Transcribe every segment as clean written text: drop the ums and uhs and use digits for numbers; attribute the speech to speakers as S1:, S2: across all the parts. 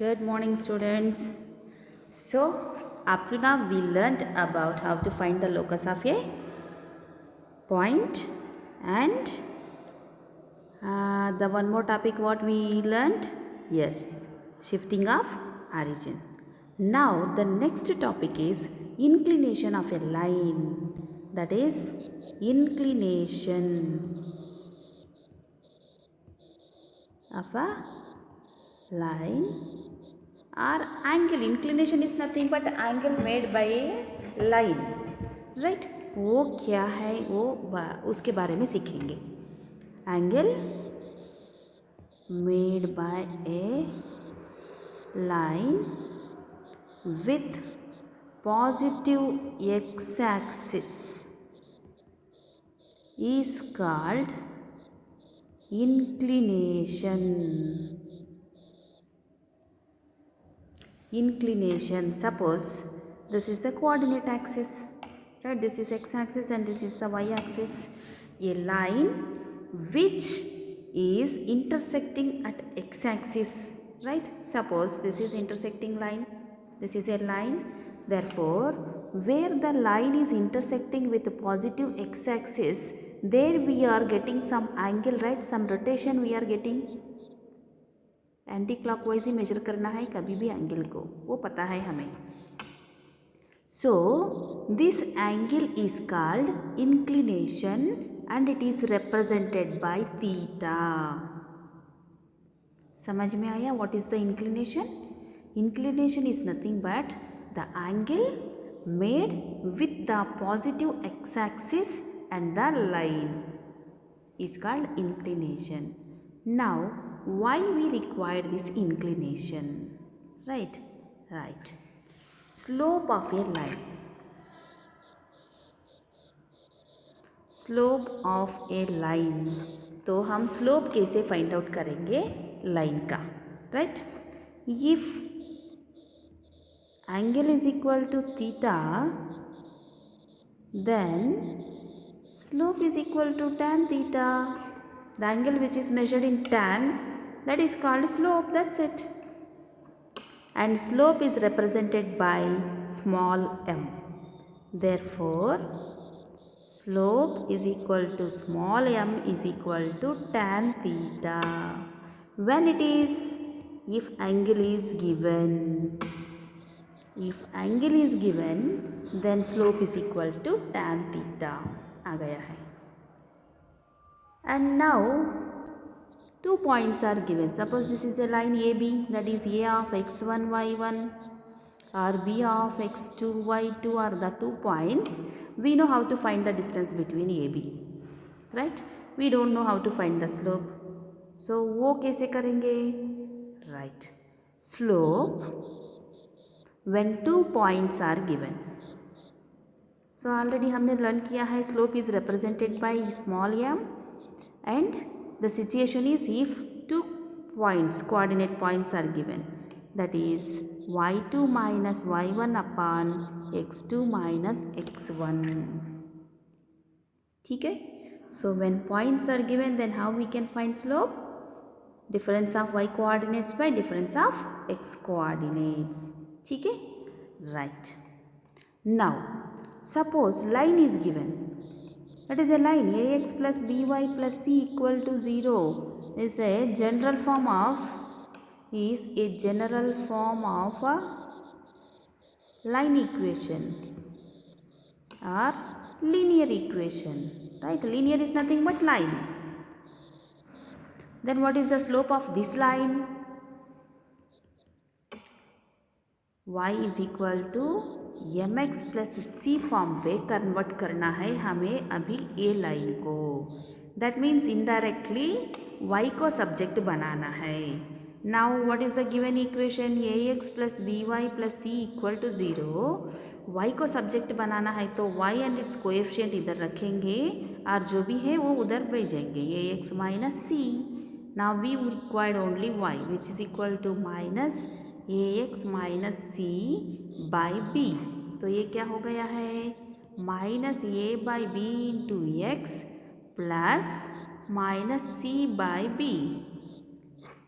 S1: Good morning, students. So, up to now, we learned about how to find the locus of a point, and the one more topic what we learned? Yes, shifting of origin. Now, the next topic is inclination of a line. That is inclination of a line or angle. Inclination is nothing but angle made by a line, right? वो क्या है, वो उसके बारे में सीखेंगे. Angle made by A line with positive x-axis is called inclination. Inclination, suppose this is the coordinate axis, right? This is x-axis and this is the y-axis. A line which is intersecting at x-axis, right? Suppose this is intersecting line, this is a line. Therefore, where the line is intersecting with the positive x-axis, there we are getting some angle, right? Some rotation we are getting. Anticlockwise ही measure करना है कभी भी angle को, वो पता है हमें. So this angle is called inclination and it is represented by theta. समझ में आया what is the inclination? Inclination is nothing but the angle made with the positive x axis and the line is called inclination. Now, why we require this inclination? Right. Slope of a line. Slope of a line. तो हम slope कैसे find out करेंगे line का, right? If angle is equal to theta, then slope is equal to tan theta. The angle which is measured in tan, that is called slope, that's it. And slope is represented by small m. Therefore, slope is equal to small m is equal to tan theta. When it is, if angle is given, then slope is equal to tan theta. आ गया है. And now 2 points are given. Suppose this is a line AB, that is A of x1 y1 or B of x2 y2 are the 2 points. We know how to find the distance between AB, right? We don't know how to find the slope. So वो कैसे करेंगे? Right. Slope when 2 points are given. So already हमने learn किया है slope is represented by small m, and the situation is if 2 points, coordinate points are given, that is y2 minus y1 upon x2 minus x1. ठीक है? So when points are given, then how we can find slope? Difference of y coordinates by difference of x coordinates. ठीक है? Right. Now, suppose line is given. That is a line ax plus by plus c equal to 0 is a general form of a line equation or linear equation, right? Linear is nothing but line. Then what is the slope of this line? y is equal to mx plus c form पे convert करना है हमें अभी a line को. That means indirectly y को subject बनाना है. Now what is the given equation? ax plus by plus c equal to 0. y को सब्जेक्ट बनाना है तो y एंड इट्स कोएफिशिएंट इधर रखेंगे और जो भी है वो उधर भेजेंगे, ax minus c. Now we required only y which is equal to minus ax minus c by b. तो ये क्या हो गया है? Minus a by b into x plus minus c by b.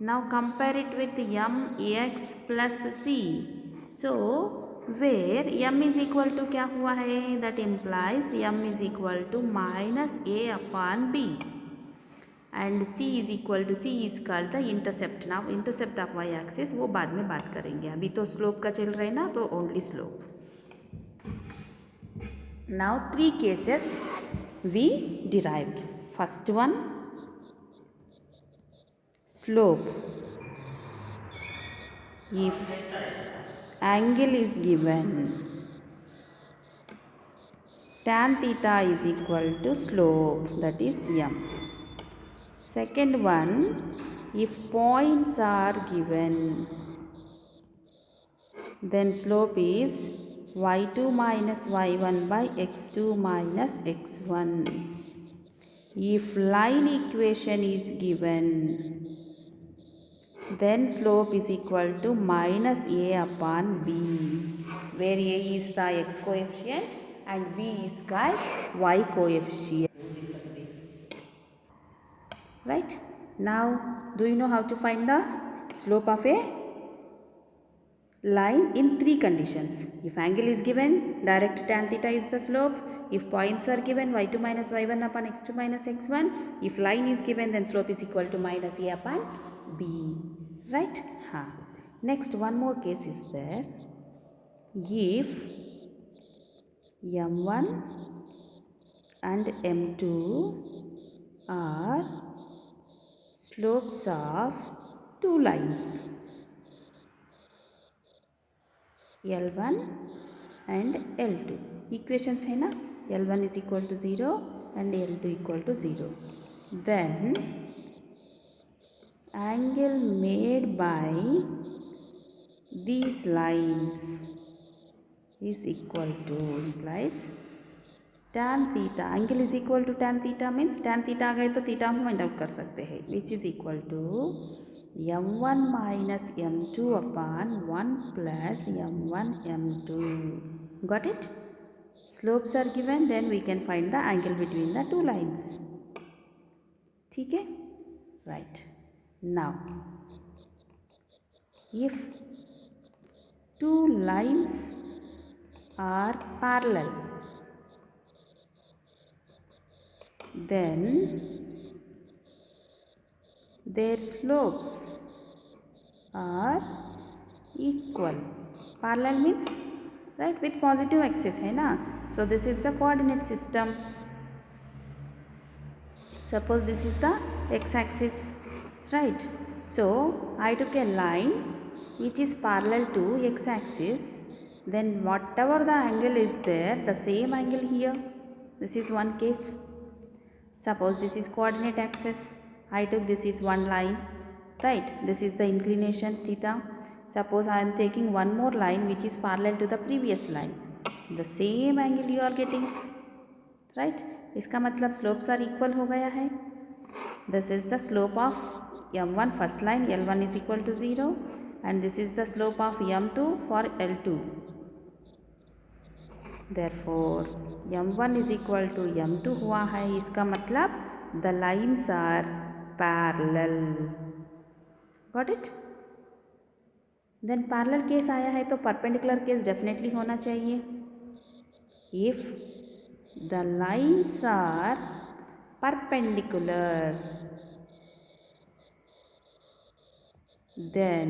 S1: Now compare it with m ax plus c. So where m is equal to क्या हुआ है, that implies m is equal to minus a upon b, and c is equal to, c is called the intercept. Now intercept of y axis वो बाद में बात करेंगे, अभी तो slope का चल रहा है ना, तो only slope. Now 3 cases we derived. First one, slope. If angle is given, tan theta is equal to slope, that is m. Second one, if points are given, then slope is y2 minus y1 by x2 minus x1. If line equation is given, then slope is equal to minus a upon b, where a is the x coefficient and b is called y coefficient. Right? Now, do you know how to find the slope of a line in 3 conditions? If angle is given, direct tan theta is the slope. If points are given, y2 minus y1 upon x2 minus x1. If line is given, then slope is equal to minus a upon b. Right? Next, one more case is there. If m1 and m2 are slopes of 2 lines, L1 and L2. Equations है ना, L1 is equal to 0 and L2 equal to 0. Then angle made by these lines is equal to, implies tan theta. Angle is equal to tan theta means tan theta आ गए तो theta हम find out कर सकते हैं, which is equal to m1 minus m2 upon 1 plus m1 m2. Got it? Slopes are given, then we can find the angle between the 2 lines. ठीक है? Right. Now, if 2 lines are parallel, then their slopes are equal. Parallel means, right, with positive axis है ना. So this is the coordinate system. Suppose this is the x-axis, right? So I took a line which is parallel to x-axis. Then whatever the angle is there, the same angle here. This is one case. Suppose this is coordinate axis. I took this is one line, right? This is the inclination theta. Suppose I am taking one more line which is parallel to the previous line. The same angle you are getting, right? इसका मतलब slopes are equal हो गया है. This is the slope of m1 first line, L1 is equal to 0, and this is the slope of m2 for L2. Therefore m1 is equal to m2 हुआ है. इसका मतलब the lines are parallel. Got it? Then parallel case आया है तो perpendicular case definitely होना चाहिए. If the lines are perpendicular, then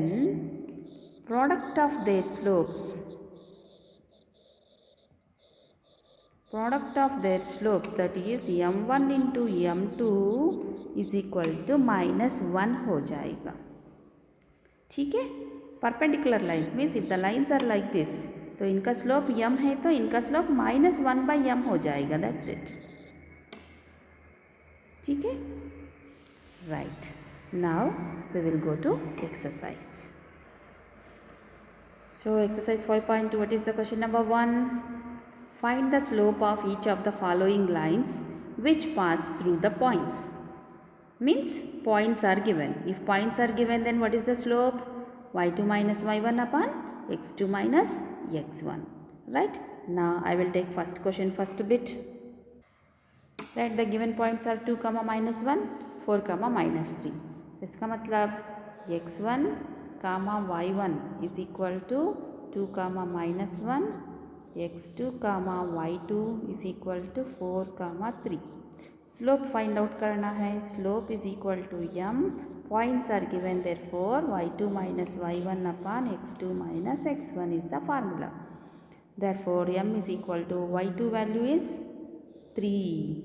S1: product of their slopes that is m1 into m2 is equal to minus 1 हो जाएगा. ठीक है? Perpendicular lines means if the lines are like this, तो इनका slope m है तो इनका स्लोप minus 1 by m हो जाएगा. That's it. ठीक है? Right. Now we will go to exercise. So exercise 5.2, what is the question number 1? Find the slope of each of the following lines which pass through the points. Means points are given. If points are given, then what is the slope? y2 minus y1 upon x2 minus x1. Right? Now I will take first question first bit. Right, the given points are 2 comma minus 1, 4 comma minus 3. इसका मतलब x1 comma y1 is equal to 2 comma minus 1, x2 comma y2 is equal to 4 comma 3. Slope find out करना है. Slope is equal to m. Points are given, therefore y2 minus y1 upon x2 minus x1 is the formula. Therefore m is equal to y2 value is 3,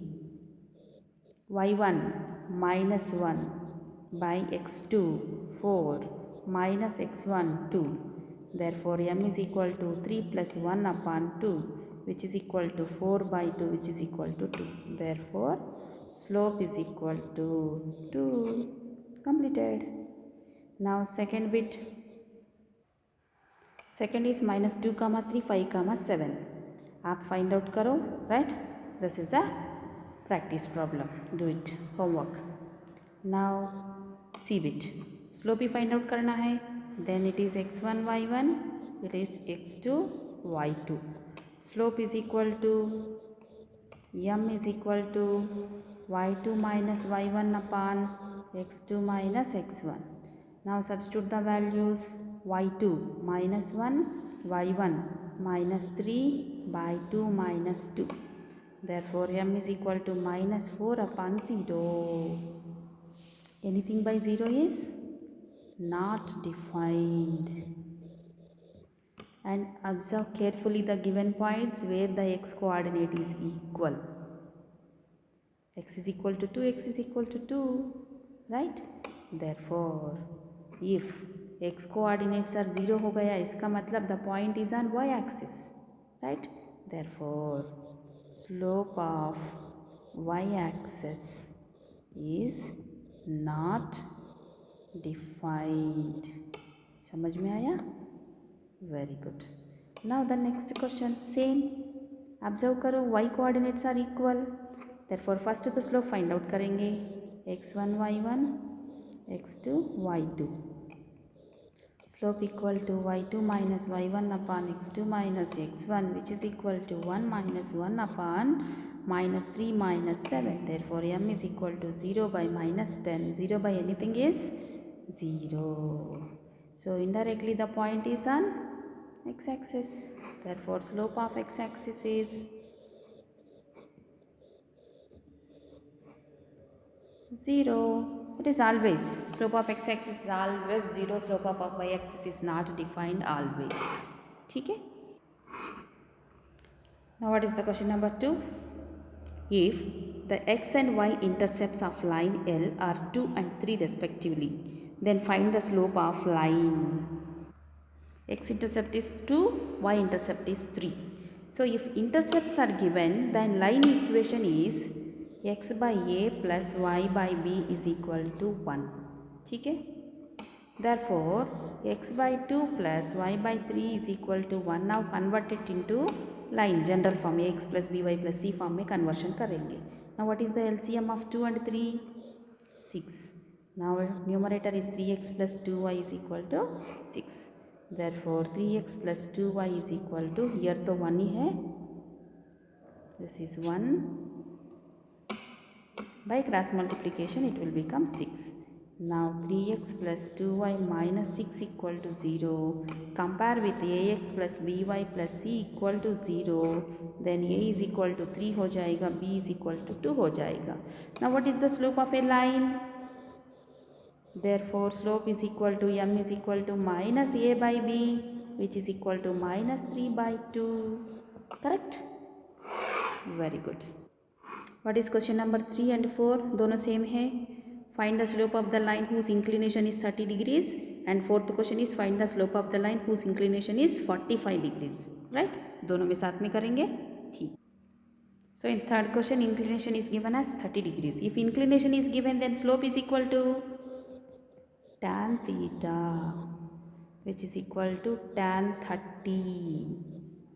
S1: y1 minus 1 by x2 4 minus x1 2. Therefore m is equal to 3 plus 1 upon 2, which is equal to 4 by 2, which is equal to 2. Therefore slope is equal to 2. Completed. Now second bit. Second is minus 2 comma 3 5 comma 7. आप find out करो, right? This is a practice problem. Do it. Homework. Now C bit. Slope he find out करना है. Then it is x1 y1. It is x2 y2. Slope is equal to m is equal to y2 minus y1 upon x2 minus x1. Now substitute the values. Y2 minus 1, y1 minus 3 by 2 minus 2. Therefore m is equal to minus 4 upon 0. Anything by 0 is not defined. And observe carefully the given points where the x coordinate is equal. X is equal to 2, x is equal to 2, right? Therefore if x coordinates are 0 हो गया, इसका मतलब the point is on y axis, right? Therefore slope of y axis is not defined. समझ में आया? Very good. Now the next question, same. Observe करो, y coordinates are equal. Therefore first the slope find out करेंगे. x1 y1, x2 y2. Slope equal to y2 minus y1 upon x2 minus x1, which is equal to 1 minus 1 upon minus 3 minus 7. Therefore m is equal to 0 by minus 10. 0 by anything is 0. So indirectly the point is on x-axis. Therefore slope of x-axis is 0. It is always. Slope of x-axis is always 0. Slope of y-axis is not defined always. ठीक है? Now what is the question number 2? If the x and y intercepts of line L are 2 and 3 respectively, then find the slope of line. X intercept is 2, y intercept is 3. So if intercepts are given, then line equation is x by a plus y by b is equal to 1. ठीक है? Therefore x by 2 plus y by 3 is equal to 1. Now convert it into line general form, ax plus by plus c form में conversion करेंगे. Now what is the LCM of 2 and 3? 6. Now numerator is 3x plus 2y is equal to 6. Therefore 3x plus 2y is equal to, here तो 1 ही है, this is 1. By cross multiplication it will become 6. Now 3x plus 2y minus 6 equal to 0. Compare with ax plus by plus c equal to 0. Then a is equal to 3 हो जाएगा, b is equal to 2 हो जाएगा. Now what is the slope of a line? Therefore slope is equal to m is equal to minus a by b, which is equal to minus 3 by 2. Correct? Very good. What is question number 3 and 4? दोनों same है. Find the slope of the line whose inclination is 30 degrees. And fourth question is find the slope of the line whose inclination is 45 degrees. Right? दोनों में साथ में करेंगे. ठीक. So in third question inclination is given as 30 degrees. If inclination is given, then slope is equal to tan theta, which is equal to tan 30.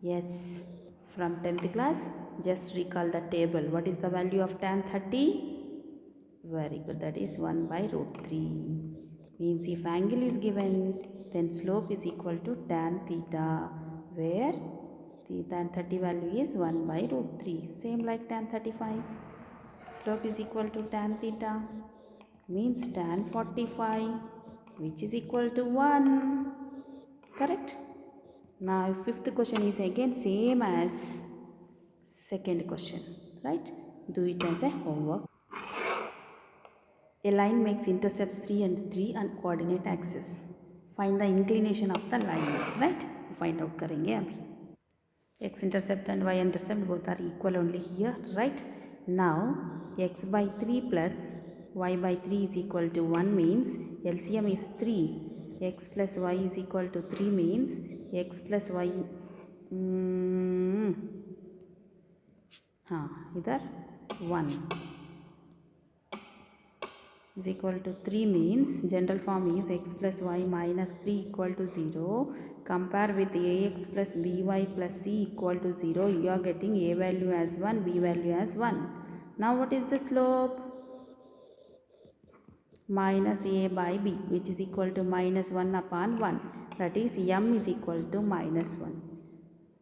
S1: Yes. From 10th class, just recall the table. What is the value of tan 30? Very good. That is 1 by root 3. Means if angle is given, then slope is equal to tan theta, where the tan 30 value is 1 by root 3. Same like tan 35. Slope is equal to tan theta, means tan 45 which is equal to 1. Correct? Now fifth question is again same as second question, right? Do it as a homework. A line makes intercepts 3 and 3 on coordinate axis. Find the inclination of the line, right? Find out करेंगे अभी. X intercept and Y intercept both are equal only here, right? Now x by 3 plus y by 3 is equal to 1 means LCM is 3. X plus y is equal to 3 means x plus y हाँ इधर 1 is equal to 3 means general form is x plus y minus 3 equal to 0. Compare with ax plus by plus c equal to 0. You are getting a value as 1, b value as 1. Now what is the slope? Minus a by b, which is equal to minus 1 upon 1. That is m is equal to minus 1.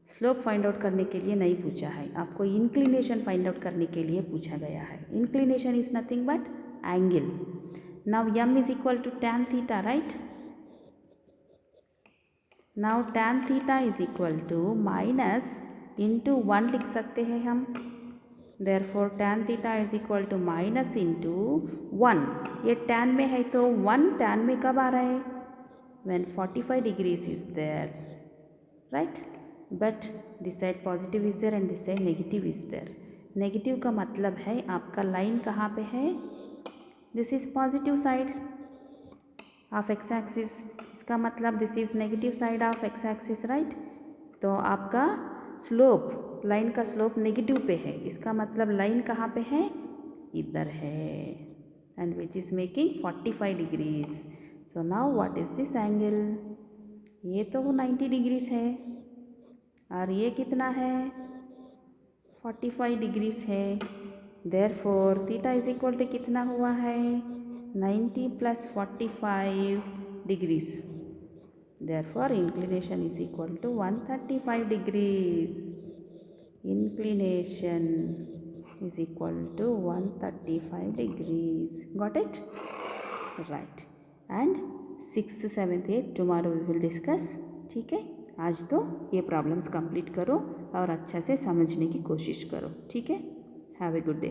S1: Slope find out करने के लिए नहीं पूछा है, आपको inclination find out करने के लिए पूछा गया है. Inclination is nothing but angle. Now m is equal to tan theta, right? Now tan theta is equal to minus into 1 लिख सकते हैं हम. Therefore tan theta is equal to minus into 1. ये tan में है तो 1 tan में कब आ रहा है? When 45 degrees is there, right? But this side positive is there and this side negative is there. Negative का मतलब है आपका लाइन कहाँ पे है? This is positive side of x axis. इसका मतलब this is negative side of x axis, right? तो आपका स्लोप, लाइन का स्लोप नेगेटिव पे है. इसका मतलब लाइन कहाँ पे है? इधर है. And which is making 45 degrees. So now what is this angle? ये तो 90 डिग्रीज है और ये कितना है? 45 डिग्रीज है. Therefore theta is equal to कितना हुआ है? 90 plus 45 degrees. Therefore inclination is equal to 135 degrees. Inclination is equal to 135 degrees. Got it? Right. And 6th 7th 8th tomorrow we will discuss. ठीक है, आज तो ये प्रॉब्लम्स कंप्लीट करो और अच्छा से समझने की कोशिश करो. ठीक है, हैव ए गुड डे.